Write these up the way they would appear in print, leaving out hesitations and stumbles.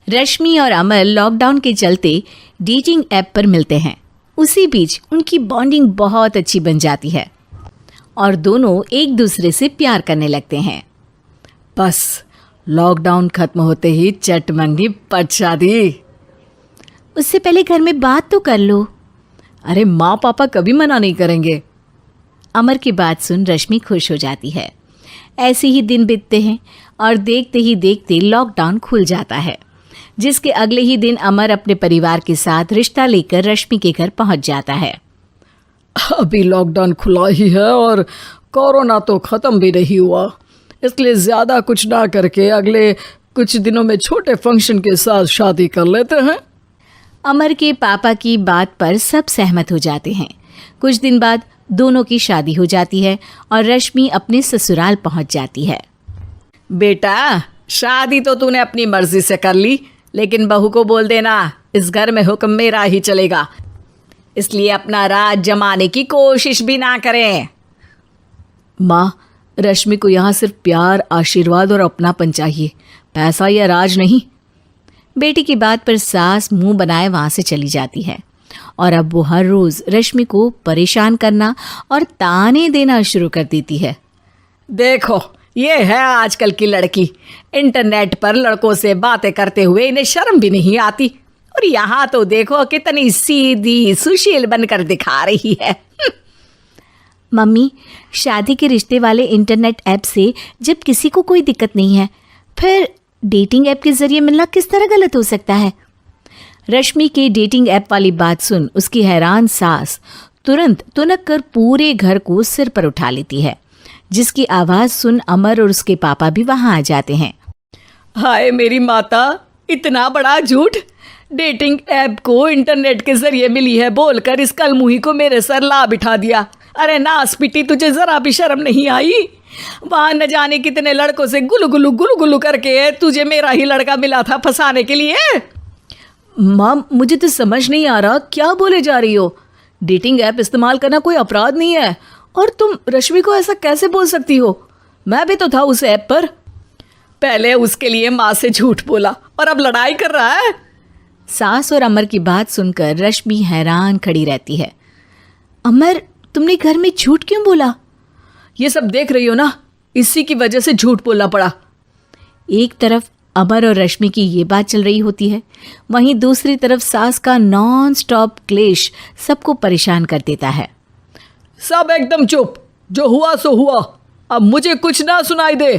रश्मि और अमर लॉकडाउन के चलते डेटिंग ऐप पर मिलते हैं। उसी बीच उनकी बॉन्डिंग बहुत अच्छी बन जाती है और दोनों एक दूसरे से प्यार करने लगते हैं। बस लॉकडाउन खत्म होते ही चट मंगी पट शादी। उससे पहले घर में बात तो कर लो। अरे माँ पापा कभी मना नहीं करेंगे। अमर की बात सुन रश्मि खुश हो जाती है। ऐसे ही दिन बीतते हैं और देखते ही देखते लॉकडाउन खुल जाता है, जिसके अगले ही दिन अमर अपने परिवार के साथ रिश्ता लेकर रश्मि के घर पहुंच जाता है। अभी लॉकडाउन खुला ही है और कोरोना तो ख़त्म भी नहीं हुआ, इसलिए ज़्यादा कुछ ना करके अगले कुछ दिनों में छोटे फंक्शन के साथ शादी कर लेते हैं। अमर के पापा की बात पर सब सहमत हो जाते हैं। कुछ दिन बाद दोनों की शादी हो जाती है और रश्मि अपने ससुराल पहुंच जाती है। बेटा, शादी तो तूने अपनी मर्जी से कर ली, लेकिन बहू को बोल देना इस घर में हुक्म मेरा ही चलेगा, इसलिए अपना राज जमाने की कोशिश भी ना करें। माँ, रश्मि को यहाँ सिर्फ प्यार, आशीर्वाद और अपनापन चाहिए, पैसा या राज नहीं। बेटी की बात पर सास मुंह बनाए वहाँ से चली जाती है और अब वो हर रोज़ रश्मि को परेशान करना और ताने देना शुरू कर देती है। देखो, ये है आजकल की लड़की, इंटरनेट पर लड़कों से बातें करते हुए इन्हें शर्म भी नहीं आती, और यहाँ तो देखो कितनी सीधी सुशील बनकर दिखा रही है। मम्मी, शादी के रिश्ते वाले इंटरनेट ऐप से जब किसी को कोई दिक्कत नहीं है, फिर डेटिंग ऐप के जरिए मिलना किस तरह गलत हो सकता है? रश्मि के डेटिंग ऐप वाली बात सुन उसकी हैरान सास तुरंत तुनक कर पूरे घर को सिर पर उठा लेती है, जिसकी आवाज़ सुन अमर और उसके पापा भी वहाँ आ जाते हैं। हाय मेरी माता, इतना बड़ा झूठ! डेटिंग ऐप को इंटरनेट के जरिए मिली है बोलकर इस कलमुही को मेरे सर ला बिठा दिया। अरे नास पिटी, तुझे जरा भी शर्म नहीं आई? वहाँ न जाने कितने लड़कों से गुलू गुलू करके तुझे मेरा ही लड़का मिला था फंसाने के लिए। माँ, मुझे तो समझ नहीं आ रहा क्या बोले जा रही हो। डेटिंग ऐप इस्तेमाल करना कोई अपराध नहीं है, और तुम रश्मि को ऐसा कैसे बोल सकती हो? मैं भी तो था उस ऐप पर। पहले उसके लिए माँ से झूठ बोला और अब लड़ाई कर रहा है। सास और अमर की बात सुनकर रश्मि हैरान खड़ी रहती है। अमर, तुमने घर में झूठ क्यों बोला? ये सब देख रही हो ना, इसी की वजह से झूठ बोलना पड़ा। एक तरफ अमर और रश्मि की ये बात चल रही होती है, वहीं दूसरी तरफ सास का नॉन स्टॉप क्लेश सबको परेशान कर देता है। सब एकदम चुप, जो हुआ सो हुआ, अब मुझे कुछ ना सुनाई दे।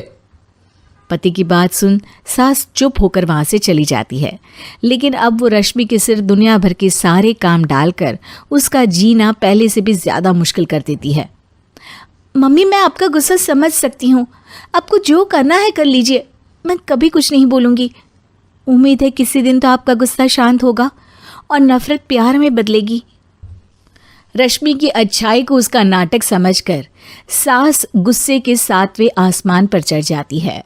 पति की बात सुन सास चुप होकर वहाँ से चली जाती है, लेकिन अब वो रश्मि के सिर दुनिया भर के सारे काम डालकर उसका जीना पहले से भी ज़्यादा मुश्किल कर देती है। मम्मी, मैं आपका गुस्सा समझ सकती हूँ, आपको जो करना है कर लीजिए, मैं कभी कुछ नहीं बोलूँगी। उम्मीद है किसी दिन तो आपका गुस्सा शांत होगा और नफ़रत प्यार में बदलेगी। रश्मि की अच्छाई को उसका नाटक समझकर सास गुस्से के 7वें आसमान पर चढ़ जाती है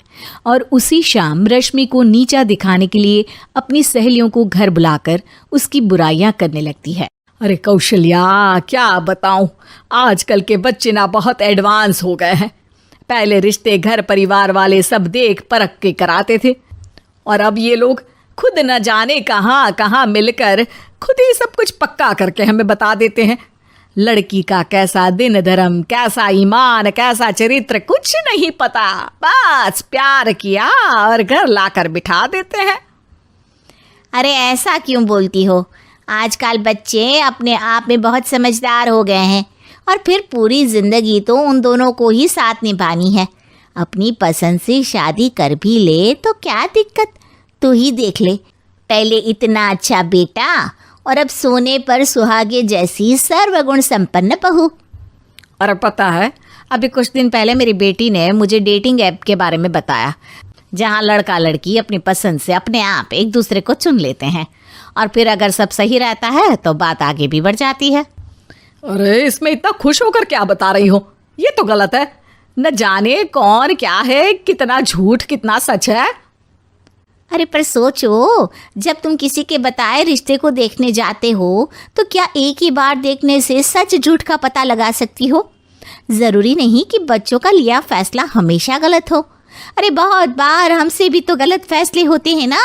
और उसी शाम रश्मि को नीचा दिखाने के लिए अपनी सहेलियों को घर बुलाकर उसकी बुराइयां करने लगती है। अरे कौशल्या, क्या बताऊं, आजकल के बच्चे ना बहुत एडवांस हो गए हैं। पहले रिश्ते घर परिवार वाले सब देख परख के कराते थे, और अब ये लोग खुद न जाने कहाँ कहाँ मिलकर खुद ही सब कुछ पक्का करके हमें बता देते हैं। लड़की का कैसा दिन धर्म, कैसा ईमान, कैसा चरित्र कुछ नहीं पता, बस प्यार किया और घर लाकर बिठा देते हैं। अरे ऐसा क्यों बोलती हो? आजकल बच्चे अपने आप में बहुत समझदार हो गए हैं, और फिर पूरी ज़िंदगी तो उन दोनों को ही साथ निभानी है। अपनी पसंद से शादी कर भी ले तो क्या दिक्कत, तू ही देख ले, पहले इतना अच्छा बेटा और अब सोने पर सुहागे जैसी सर्वगुण संपन्न बहू। और पता है, अभी कुछ दिन पहले मेरी बेटी ने मुझे डेटिंग ऐप के बारे में बताया, जहाँ लड़का लड़की अपनी पसंद से अपने आप एक दूसरे को चुन लेते हैं, और फिर अगर सब सही रहता है तो बात आगे भी बढ़ जाती है। अरे इसमें इतना खुश होकर क्या बता रही हो? ये तो गलत है। न जाने कौन क्या है, कितना झूठ कितना सच है। अरे पर सोचो, जब तुम किसी के बताए रिश्ते को देखने जाते हो तो क्या एक ही बार देखने से सच झूठ का पता लगा सकती हो? ज़रूरी नहीं कि बच्चों का लिया फैसला हमेशा गलत हो। अरे बहुत बार हमसे भी तो गलत फैसले होते हैं ना।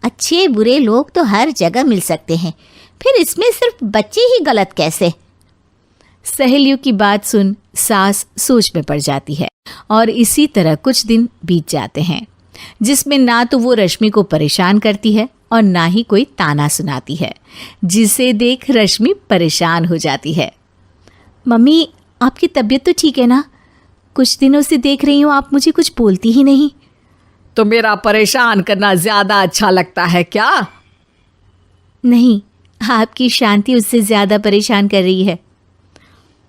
अच्छे बुरे लोग तो हर जगह मिल सकते हैं, फिर इसमें सिर्फ बच्चे ही गलत कैसे? सहेलियों की बात सुन सास सोच में पड़ जाती है और इसी तरह कुछ दिन बीत जाते हैं जिसमें ना तो वो रश्मि को परेशान करती है और ना ही कोई ताना सुनाती है, जिसे देख रश्मि परेशान हो जाती है। मम्मी, आपकी तबीयत तो ठीक है ना? कुछ दिनों से देख रही हूँ आप मुझे कुछ बोलती ही नहीं। तो मेरा परेशान करना ज्यादा अच्छा लगता है क्या? नहीं, आपकी शांति उससे ज्यादा परेशान कर रही है।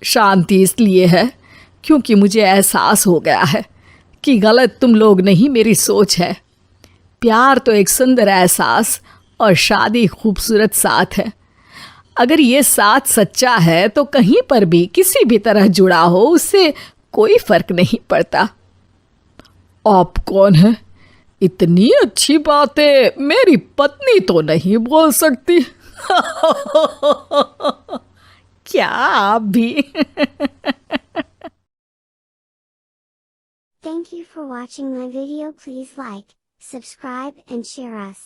शांति इसलिए है क्योंकि मुझे एहसास हो गया है कि गलत तुम लोग नहीं, मेरी सोच है। प्यार तो एक सुंदर एहसास और शादी खूबसूरत साथ है। अगर ये साथ सच्चा है तो कहीं पर भी किसी भी तरह जुड़ा हो उससे कोई फर्क नहीं पड़ता। आप कौन है? इतनी अच्छी बातें मेरी पत्नी तो नहीं बोल सकती। क्या आप भी? Thank you for watching my video. Please like, subscribe and share us.